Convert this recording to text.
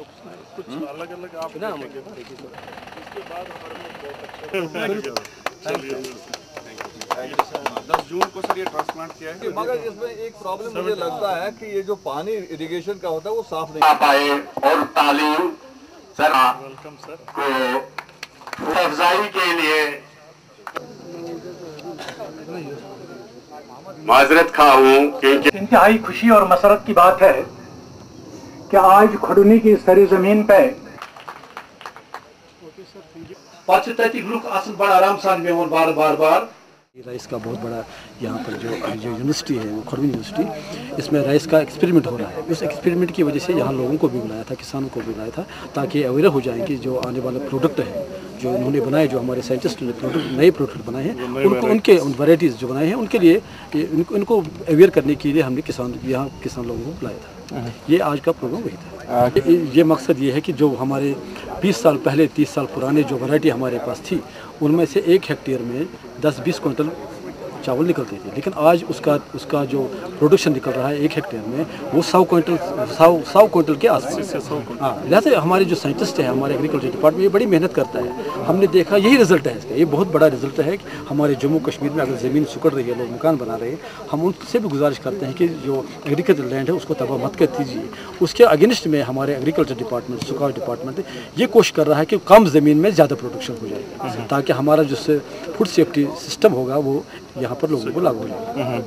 तो कुछ अलग अलग आप देखेंगे ना, इसके बाद हमारे बहुत अच्छा। चलिए 10 जून को सर ये ट्रांसप्लांट किया है, मगर इसमें एक प्रॉब्लम मुझे लगता है कि ये जो पानी इरिगेशन का होता है वो साफ नहीं पाए और तालीम सर वेलकम सर को अफजाई के लिए माजरत खा हूँ क्योंकि इंतहाई खुशी और मसरत की बात है कि आज खड़ूनी की सरजमीन पे बड़ा आराम सान में बार बार बार राइस का बहुत बड़ा यहाँ पर जो यूनिवर्सिटी है वो खड़ूनी यूनिवर्सिटी, इसमें राइस का एक्सपेरिमेंट हो रहा है। उस एक्सपेरिमेंट की वजह से यहाँ लोगों को भी बुलाया था, किसानों को भी बुलाया था, ताकि अवेयर हो जाए कि जो आने वाला प्रोडक्ट है जो उन्होंने बनाए, जो हमारे साइंटिस्ट ने नए प्रोडक्ट बनाए हैं, उनको उनके वैराइटीज़ जो बनाए हैं उनके लिए इनको अवेयर करने के लिए हमने यहाँ किसान लोगों को बुलाया था। ये आज का प्रोग्राम वही था। ये मकसद ये है कि जो हमारे 20 साल पहले 30 साल पुराने जो वैरायटी हमारे पास थी उनमें से 1 हेक्टेयर में 10-20 क्विंटल चावल निकलते थे, लेकिन आज उसका जो प्रोडक्शन निकल रहा है 1 हेक्टेयर में वो 100 क्विंटल के आसपास। हाँ, लिहाजा हमारे जो साइंटिस्ट हैं, हमारे एग्रीकल्चर डिपार्टमेंट ये बड़ी मेहनत करता है। हमने देखा यही रिजल्ट है इसका, ये बहुत बड़ा रिजल्ट है कि हमारे जम्मू कश्मीर में अगर ज़मीन सुकड़ रही है, लोग मकान बना रहे हैं, हम उनसे भी गुजारिश करते हैं कि जो एग्रीकल्चर लैंड है उसको तबाह मत कर दीजिए। उसके अगेंस्ट में हमारे एग्रीकल्चर डिपार्टमेंट, सुखाड़ डिपार्टमेंट ये कोशिश कर रहा है कि कम ज़मीन में ज़्यादा प्रोडक्शन हो जाए, ताकि हमारा जो फूड सेफ्टी सिस्टम होगा वो यहाँ पर लोगों को लागू हो जाए।